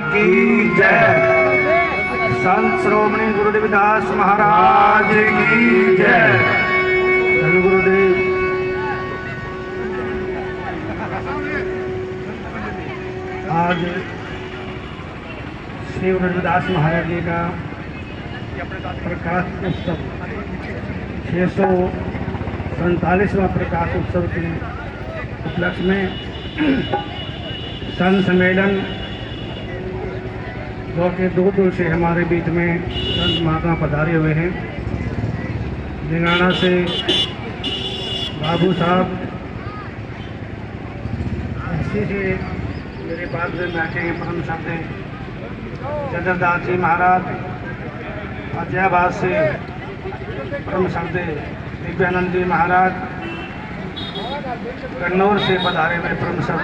की जय। संत श्रोमणी गुरु रविदास महाराज की जय। धन गुरुदेव। आज श्री गुरु रविदास महाराज जी का प्रकाश उत्सव 647वां प्रकाश उत्सव के उपलक्ष्य में संत सम्मेलन जो कि दूर दूर से हमारे बीच में संत महात्मा पधारे हुए हैं। लिंगाना से बाबू साहब, ऐसे से मेरे पास में बैठे हैं परम शब्द चंद्रदास जी महाराज। अजयाबाद से परम शब्द दिव्यानंद जी महाराज। कन्नौर से पधारे हुए परम शब्द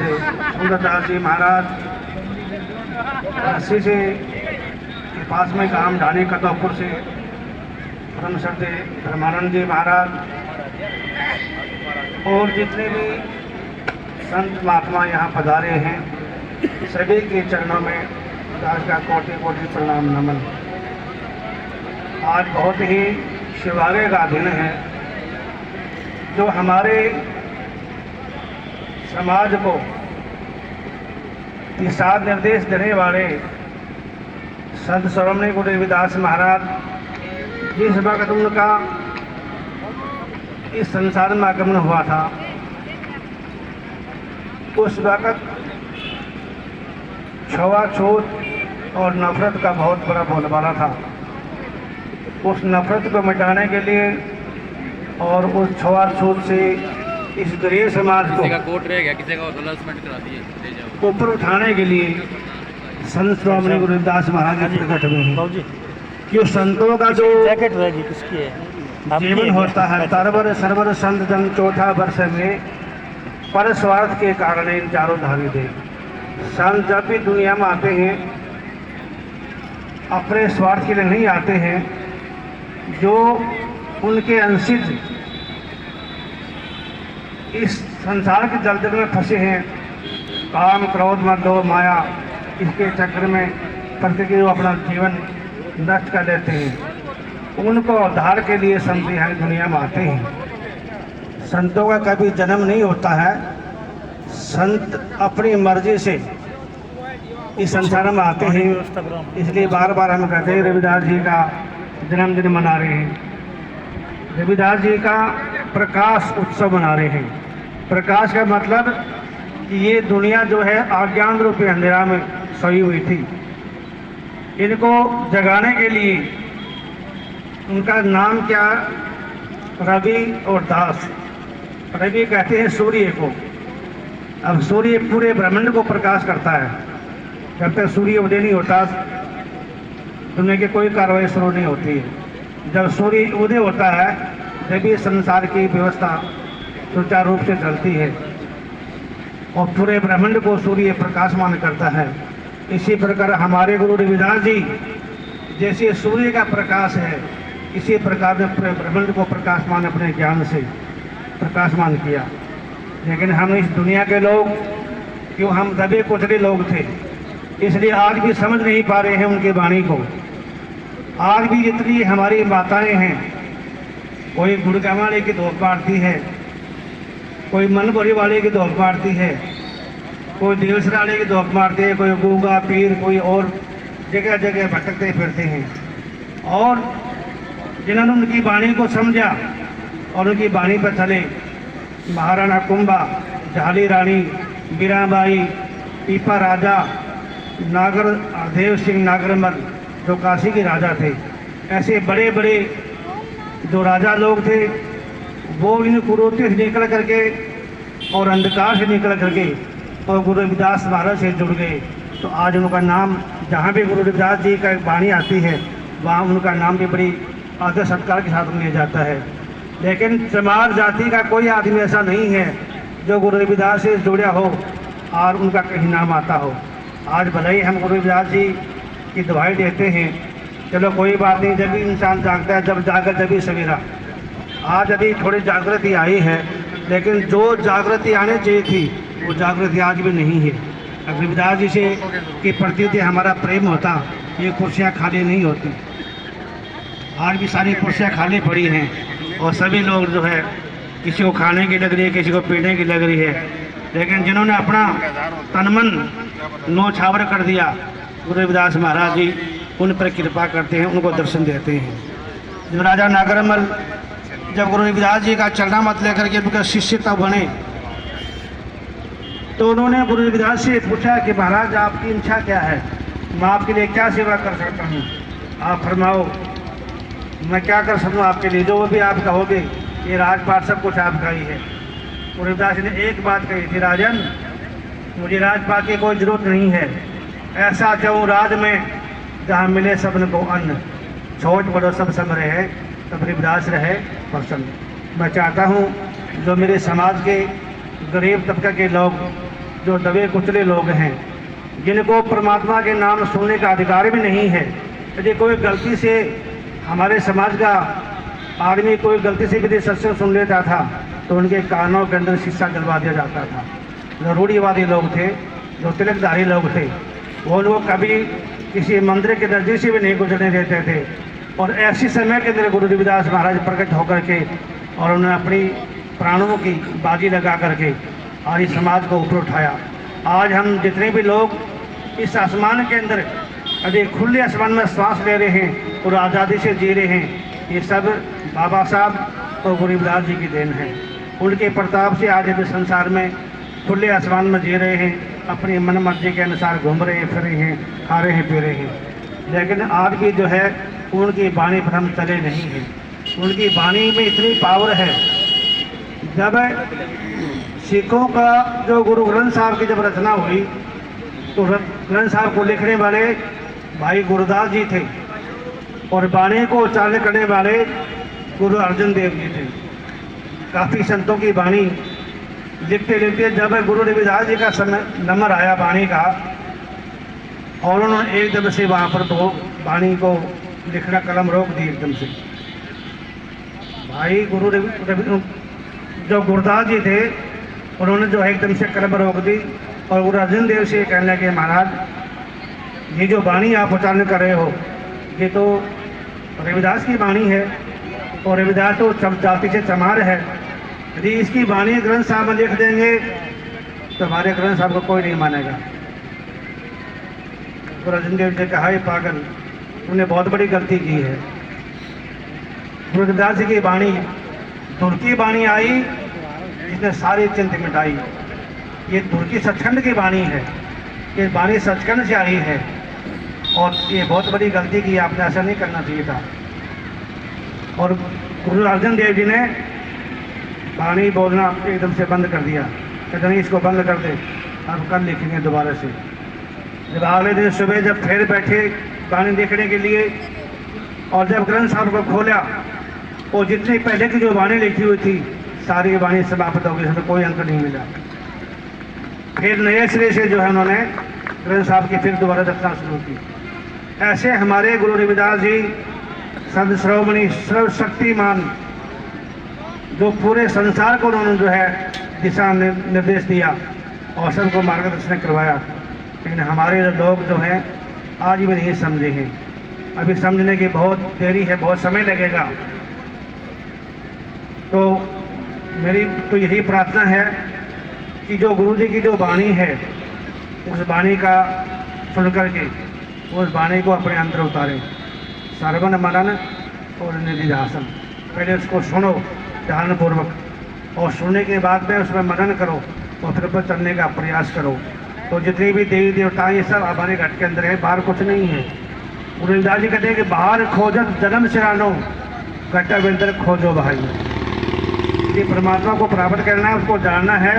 सुंदरदास जी महाराज। अस्सी से के पास में काम ढाणी कतौपुर से परम शब्द धर्मानंद जी महाराज। और जितने भी संत महात्मा यहाँ पधारे हैं सभी के चरणों में दास का कोटि कोटि प्रणाम नमन। आज बहुत ही शिवालय का दिन है जो हमारे समाज को दिशा निर्देश देने वाले संत श्रोमणी गुरु रविदास महाराज जिस वक्त उनका इस संसार में आगमन हुआ था उस वक्त छुआछूत और नफरत का बहुत बड़ा बोलबाला था। उस नफरत को मिटाने के लिए और उस छुआछूत से इस गरीब समाज को कोर्ट रह गया, किसी का करा दिए ऊपर उठाने के लिए संत श्रोमणी गुरु रविदास महाराज प्रकट हुए हैं। कि संतों का जो जैकेट रहेगी किसकी है जीवन होता है तरवर सरवर संत जन चौथा वर्ष में पर स्वार्थ के कारण इन चारों धारी दे। संत जब भी दुनिया में आते हैं अपने स्वार्थ के लिए नहीं आते हैं। जो उनके अंशित इस संसार के जलजल में फंसे हैं, काम क्रोध मद माया, इसके चक्र में प्रकृति वो अपना जीवन नष्ट कर देते हैं। उनको उद्धार के लिए संत यहाँ दुनिया में आते हैं। संतों का कभी जन्म नहीं होता है। संत अपनी मर्जी से इस संसार में आते हैं। इसलिए बार बार हम कहते हैं रविदास जी का जन्मदिन मना रहे हैं, रविदास जी का प्रकाश उत्सव मना रहे हैं। प्रकाश का मतलब कि ये दुनिया जो है अज्ञान रूपी अंधेरा में सोई हुई थी, इनको जगाने के लिए उनका नाम क्या, रवि और दास। रवि कहते हैं सूर्य को। अब सूर्य पूरे ब्रह्मांड को प्रकाश करता है। जब तक सूर्य उदय नहीं होता दुनिया की कोई कार्रवाई शुरू नहीं होती है। जब सूर्य उदय होता है तभी संसार की व्यवस्था सुचारू रूप से चलती है और पूरे ब्रह्मांड को सूर्य प्रकाशमान करता है। इसी प्रकार हमारे गुरु रविदास जी जैसे सूर्य का प्रकाश है, इसी प्रकार ने पूरे ब्रह्मांड को प्रकाशमान अपने ज्ञान से प्रकाशमान किया। लेकिन हम इस दुनिया के लोग क्यों हम दबे कुचले लोग थे, इसलिए आज भी समझ नहीं पा रहे हैं उनकी वाणी को। आज भी जितनी हमारी माताएं हैं, कोई गुड़गांव वाले की धोख बांटती है, कोई मनभरी वाले की धोख मारती है, कोई देवसरा वाले की धोख मारती है, कोई गूंगा पीर, कोई और जगह जगह भटकते फिरते हैं। और जिन्होंने उनकी वाणी को समझा और उनकी वाणी पर चले, महाराणा कुंभा, झाली रानी, बीराबाई, पीपा राजा, नागर देव सिंह नागरमल जो काशी के राजा थे, ऐसे बड़े बड़े जो राजा लोग थे वो इन कुरीति से निकल करके और अंधकार से निकल करके और गुरु रविदास महाराज से जुड़ गए। तो आज उनका नाम जहाँ भी गुरु रविदास जी का वाणी आती है वहाँ उनका नाम भी बड़ी आदर सत्कार के साथ लिया जाता है। लेकिन समाज जाति का कोई आदमी ऐसा नहीं है जो गुरु रविदास से जुड़ा हो और उनका कहीं नाम आता हो। आज भले ही हम गुरु रविदास जी की दुहाई देते हैं, चलो कोई बात नहीं, जब भी इंसान जागता है, जब जागर जब भी सवेरा। आज अभी थोड़ी जागृति आई है, लेकिन जो जागृति आनी चाहिए थी वो जागृति आज भी नहीं है। अब रविदास जी से के प्रति यदि हमारा प्रेम होता, ये कुर्सियाँ खाली नहीं होती। आज भी सारी कुर्सियाँ खाली पड़ी हैं और सभी लोग जो है किसी को खाने की लग रही है, किसी को पीने की लग रही है, लेकिन जिन्होंने अपना तन मन न्यौछावर कर दिया, गुरु रविदास महाराज जी उन पर कृपा करते हैं, उनको दर्शन देते हैं। जब राजा नागरमल जब गुरु रविदास जी का चरणामत लेकर के उनका शिष्य तब बने, तो उन्होंने गुरु रविदास से पूछा कि महाराज आपकी इच्छा क्या है, मैं आपके लिए क्या सेवा कर सकता हूँ, आप फरमाओ मैं क्या कर सकूँ आपके लिए, जो भी आप कहोगे, ये राजपाट सब कुछ आपका ही है। गुरु रविदास ने एक बात कही थी, राजन मुझे राजपाट की कोई ज़रूरत नहीं है, ऐसा जाऊँ राज में जहाँ मिले सबन को अन्न, छोट बड़ो सब सम रहे, तब रविदास रहे प्रसन्न। मैं चाहता हूँ जो मेरे समाज के गरीब तबके के लोग, जो दबे कुचले लोग हैं, जिनको परमात्मा के नाम सुनने का अधिकार भी नहीं है, यदि कोई गलती से हमारे समाज का आदमी कोई गलती से भी सत्संग सुन लेता था तो उनके कानों के अंदर शीशा जलवा दिया जाता था। जो रूढ़िवादी लोग थे, जो तिलकधारी लोग थे, वो लोग कभी किसी मंदिर के नज़दीक से भी नहीं गुजरने देते थे। और ऐसी समय के अंदर गुरु रविदास महाराज प्रकट होकर के और उन्होंने अपनी प्राणों की बाजी लगा करके आज इस समाज को ऊपर उठाया। आज हम जितने भी लोग इस आसमान के अंदर अभी खुले आसमान में सांस ले रहे हैं और आज़ादी से जी रहे हैं, ये सब बाबा साहब और गुरु रविदास जी की देन है। उनके प्रताप से आज इस संसार में खुले आसमान में जी रहे हैं, अपनी मन मर्जी के अनुसार घूम रहे हैं, फिर रहे हैं, खा रहे हैं, पी रहे हैं। लेकिन आज भी जो है उनकी वाणी पर हम चले नहीं हैं। उनकी वाणी में इतनी पावर है। जब सिखों का जो गुरु ग्रंथ साहब की जब रचना हुई तो ग्रंथ साहब को लिखने वाले भाई गुरुदास जी थे और वाणी को उच्चारण करने वाले गुरु अर्जन देव जी थे। काफ़ी संतों की वाणी लिखते लिखते जब गुरु रविदास जी का समय नंबर आया वाणी का, और उन्होंने एकदम से वहाँ पर तो वाणी को लिखना कलम रोक दी एकदम से। भाई जो गुरुदास जी थे उन्होंने जो है एकदम से कलम रोक दी और गुरु अर्जन देव से कहने लगे, महाराज ये जो वाणी आप उच्चारण कर रहे हो ये तो रविदास की वाणी है और रविदास तो जाति से चमार है। यदि इसकी वाणी ग्रंथ साहब में लिख देंगे तो हमारे ग्रंथ साहब को कोई नहीं मानेगा। गुरु अर्जन देव जी कहा, पागल तुमने बहुत बड़ी गलती की है। गुरु रविदास जी की वाणी धुर की वाणी आई जिसने सारी चिंता मिटाई। ये धुर की सचखंड की वाणी है, ये वाणी सचखंड से आई है और ये बहुत बड़ी गलती की, आपने ऐसा नहीं करना चाहिए था। और गुरु अर्जन देव जी ने वाणी बोलना एकदम से बंद कर दिया, कहते नहीं इसको बंद कर दे, अब कल लिखेंगे दोबारा से। जब अगले दिन सुबह जब फिर बैठे वाणी लिखने के लिए और जब ग्रंथ साहब को खोला और जितनी पहले की जो वाणी लिखी हुई थी सारी वाणी समाप्त हो गई, इसमें कोई अंक नहीं मिला। फिर नए सिरे से जो है उन्होंने ग्रंथ साहब की फिर दोबारा रचना शुरू की। ऐसे हमारे गुरु रविदास जी संत श्रोमणी सर्वशक्तिमान, जो पूरे संसार को उन्होंने जो है दिशा निर्देश दिया और सबको मार्गदर्शन करवाया, लेकिन हमारे लोग जो हैं आज भी नहीं समझे हैं। अभी समझने की बहुत देरी है, बहुत समय लगेगा। तो मेरी तो यही प्रार्थना है कि जो गुरु जी की जो वाणी है उस वाणी का सुन करके उस वाणी को अपने अंदर उतारें। सर्वन मनन और निधिध्यासन, पहले उसको सुनो ध्यानपूर्वक और सुनने के बाद में उसमें मनन करो और फिर पर चलने का प्रयास करो। तो जितनी भी देवी देवता ये सब हमारे घट के अंदर है, बाहर कुछ नहीं है। गुरु रविदास जी कहते हैं कि बाहर खोजत जन्म सिरानो, घटा अंदर खोजो भाई। यदि परमात्मा को प्राप्त करना है, उसको जानना है,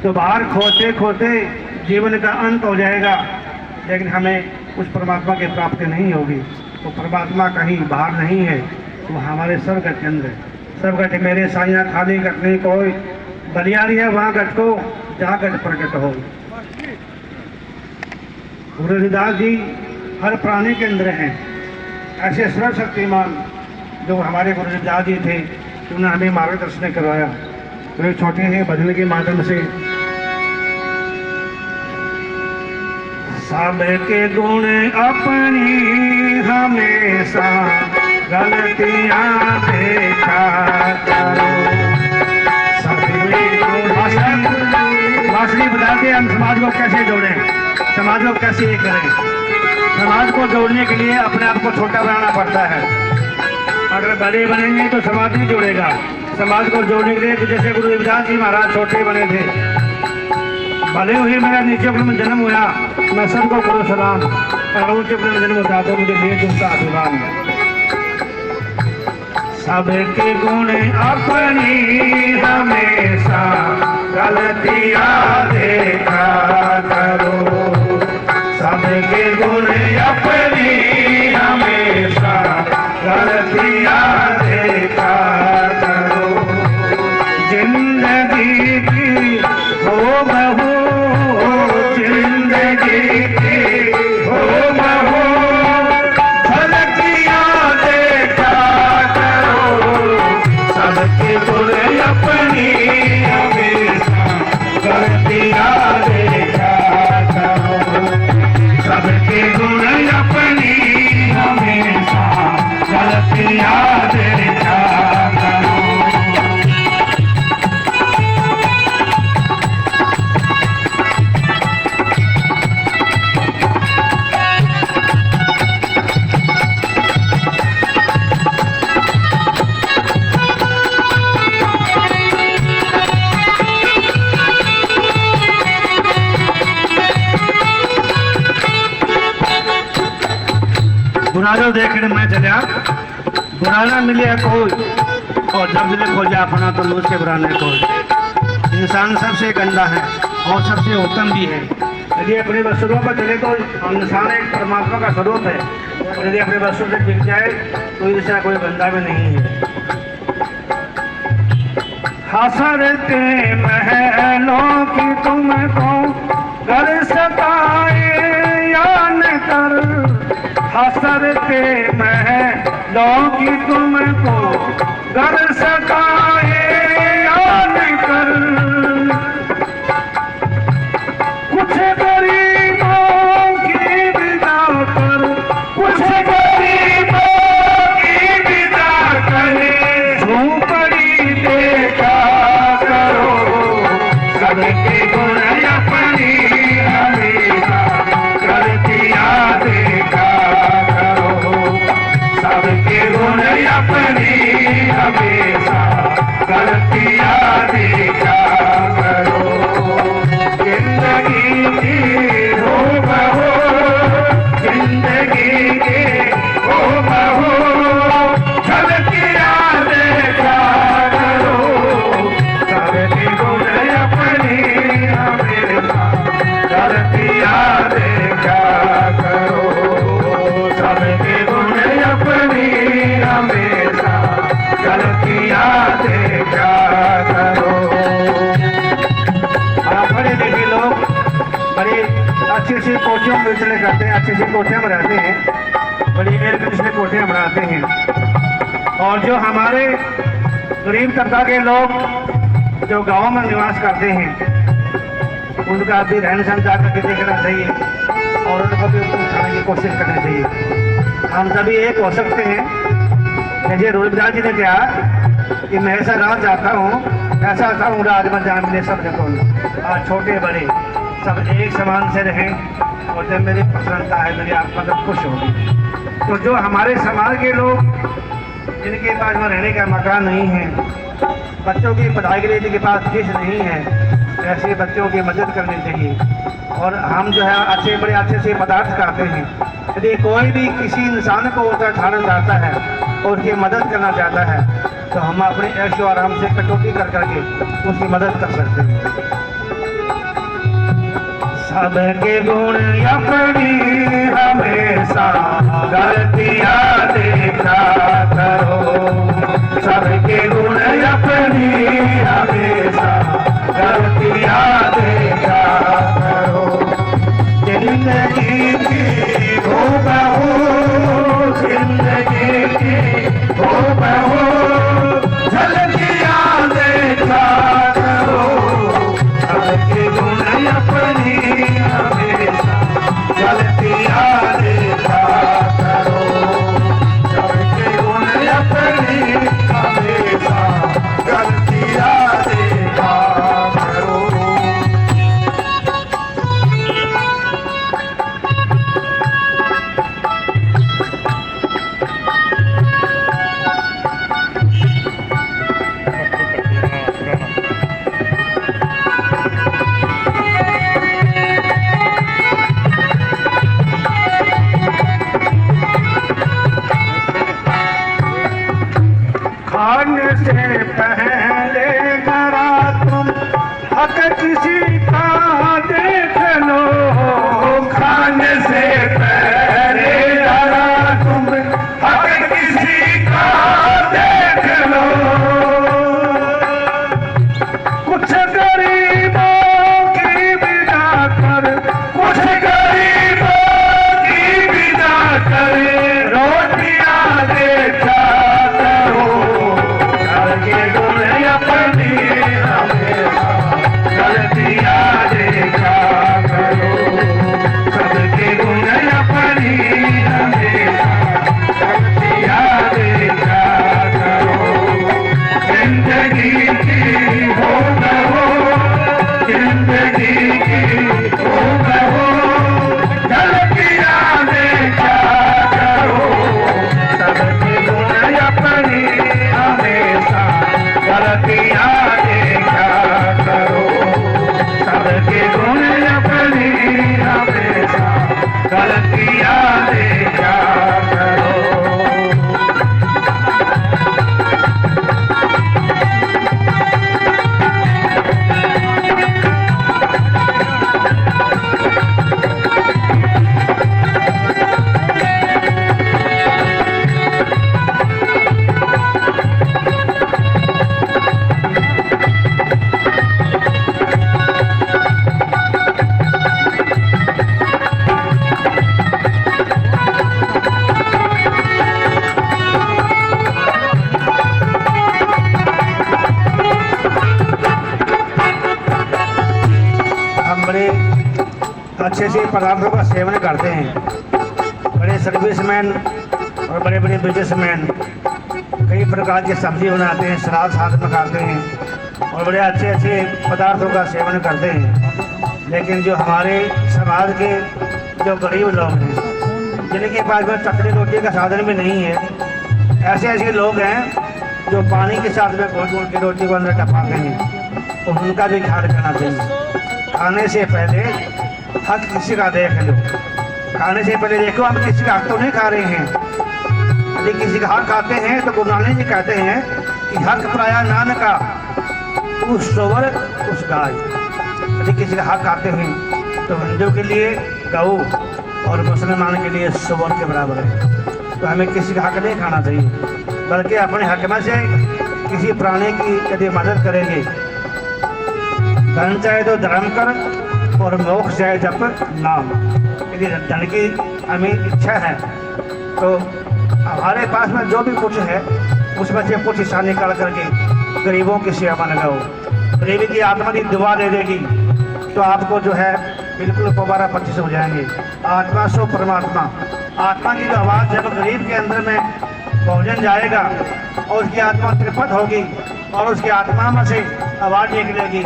तो बाहर खोजते खोजते जीवन का अंत हो जाएगा, लेकिन हमें उस परमात्मा की प्राप्ति नहीं होगी। तो परमात्मा कहीं बाहर नहीं है, वो हमारे सब घट के अंदर है। सब घट मेरे साइया खाली घट नहीं कोई, बलियारी है वहाँ घट को जहाँ घट प्रकट हो। गुरु रविदास जी हर प्राणी के अंदर हैं। ऐसे सर्वशक्तिमान जो हमारे गुरु रविदास जी थे, उन्होंने हमें मार्गदर्शन करवाया। तो एक छोटे से भजन के माध्यम से सबके गुण अपनी हमेशा गलतियां देखा करो। सबके वासनी बता के हम समाज को कैसे जोड़ें, समाज को कैसे ये करें। समाज को जोड़ने के लिए अपने आप को छोटा बनाना पड़ता है। अगर बड़े बनेंगे तो समाज नहीं जोड़ेगा। समाज को जोड़ने के लिए जैसे गुरु रविदास जी महाराज छोटे बने थे, भले हुए मेरा नीचे अपने में जन्म हुआ, मैं सबको करो सलाम, और ऊंचे अपने में जन्म होता तो मुझे लिए तुमका अभिमान। सबके गुण अपनी हमेशा गलतियां देखा करो। सबके गुण अपनी हमेशा गलतियां देखा करो। जिंदगी की हो बहू, जिंदगी की हो बहू, झलकियां देखा करो। सबके गुण अपनी हमेशा गलतियां देखा करो। सबके गुण अपनी हमेशा गलतियां देखा करो। बुरानो देखने मैं चलिया, बुराना मिले कोई, और जब मिले खोजा अपना तो मुझसे बुराना कोई। इंसान सबसे गंदा है और सबसे उत्तम भी है। यदि अपने वस्तुओं पर चले तो इंसान एक परमात्मा का स्वरूप है, और यदि अपने वस्तु से बिक जाए तो इसका कोई बंदा भी नहीं है। हसर के महलों की तुमको कर सताए या न कर, हसर के महलों की तुमको कर सताए या न कर। कुछ गरीबों की विदा कर, कुछ गरीबों की विदा करे, झोंपड़ी देखा करो। सबके गुण अपनी हमेशा गलतियां देखा करो। सबके गुण अपनी हमेशा गलतियां देखा करो। जिंदगी की हो बहू, जिंदगी की हो बहू, गलतियां देखा करो। सबके गुण अपनी हमेशा गलतियां देखा करो। सबके गुण अपनी हमेशा गलतियां देखा करो। बड़े देवी लोग बड़ी अच्छी सी कोठियों में विचरण करते हैं, अच्छी सी कोठियों में रहते हैं, बड़ी एयर कंडीशन कोठियाँ बनाते हैं। और जो हमारे गरीब तबका के लोग जो गाँव में निवास करते हैं, उनका भी रहन सहन जा करके देखना चाहिए और उनको भी उठाने की कोशिश करनी चाहिए। हम सभी एक हो सकते हैं। जैसे रोहिदास जी ने कहा कि मैं ऐसा राह चाहता हूँ, ऐसा चाहूँ आज मैं जान मिले सब देखो, आज छोटे बड़े सब एक समान से रहें, और जब मेरी प्रसन्नता है मेरी आत्मा जब खुश होगी। तो जो हमारे समाज के लोग जिनके पास में रहने का मकान नहीं है, बच्चों की पढ़ाई के लिए जिनके पास फीस नहीं है, ऐसे बच्चों की मदद करनी चाहिए। और हम जो है अच्छे बड़े अच्छे से पदार्थ खाते हैं। यदि कोई भी किसी इंसान को ऊँचा उठाना चाहता है और उसकी मदद करना चाहता है, तो हम अपने ऐशो आराम से कटौती कर करके उसकी मदद कर सकते हैं। सबके गुण अपनी हमेशा गलतियां देखा करो। सबके गुण अपनी हमेशा गलतियां देखा करो। जिंदगी की हो बहू, जिंदगी की हो बहू, झलकियां देखा करो। सबके गुण अपनी हमेशा देखा करो। बड़े अच्छे से पदार्थों का सेवन करते हैं। बड़े सर्विसमैन और बड़े बड़े बिजनेसमैन कई प्रकार की सब्जी बनाते हैं, सलाद साथ में खाते हैं और बड़े अच्छे अच्छे पदार्थों का सेवन करते हैं। लेकिन जो हमारे समाज के जो गरीब लोग हैं, जिनके पास में चटनी रोटी का साधन भी नहीं है, ऐसे ऐसे लोग हैं जो पानी के साथ में घोट के रोटी को अंदर टपाते हैं, तो उनका भी ख्याल करना चाहिए। खाने से पहले हक किसी का देख लो। खाने से पहले देखो हम किसी का हक तो नहीं खा रहे हैं। यदि किसी का हक खाते हैं तो गुरु नानक जी कहते हैं कि हक पराया नान का, उस सोवर उस गाय। यदि किसी का हक खाते हैं तो हिंदू के लिए गऊ और मुसलमान के लिए सोवर के बराबर है। तो हमें किसी का हक नहीं खाना चाहिए, बल्कि अपने हक में से किसी प्राणी की यदि मदद करेंगे, धन चाहे तो धर्म कर और मोक्ष चाहे जप नाम। यदि धन की हमें इच्छा है तो हमारे पास में जो भी कुछ है उसमें से कुछ हिस्सा निकाल करके गरीबों की सेवा में लगाओ। गरीबी की आत्मा की दुआ दे देगी तो आपको जो है बिल्कुल दोबारा 25 हो जाएंगे। आत्मा सो परमात्मा। आत्मा की जो आवाज़ जब गरीब के अंदर में भोजन जाएगा और उसकी आत्मा तृप्त होगी और उसकी आत्मा में से आवाज़ निकलेगी,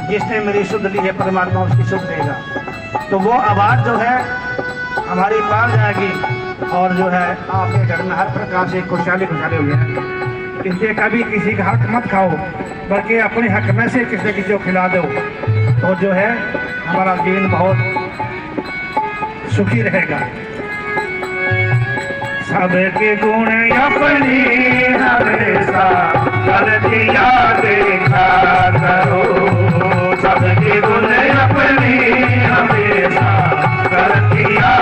जिसने मेरी शुद्ध ली है परमात्मा उसकी शुद्ध देगा। तो वो आवाज़ जो है हमारी पार जाएगी और जो है आपके घर में हर प्रकार से खुशहाली हो जाएगी। इसलिए कभी किसी का हक मत खाओ, बल्कि अपने हक में से किसी को खिला दो, तो जो है हमारा जीवन बहुत सुखी रहेगा। सबके गुण अपनी हमेशा गलतियाँ देखा करो। सबके गुण अपनी हमेशा गलतियाँ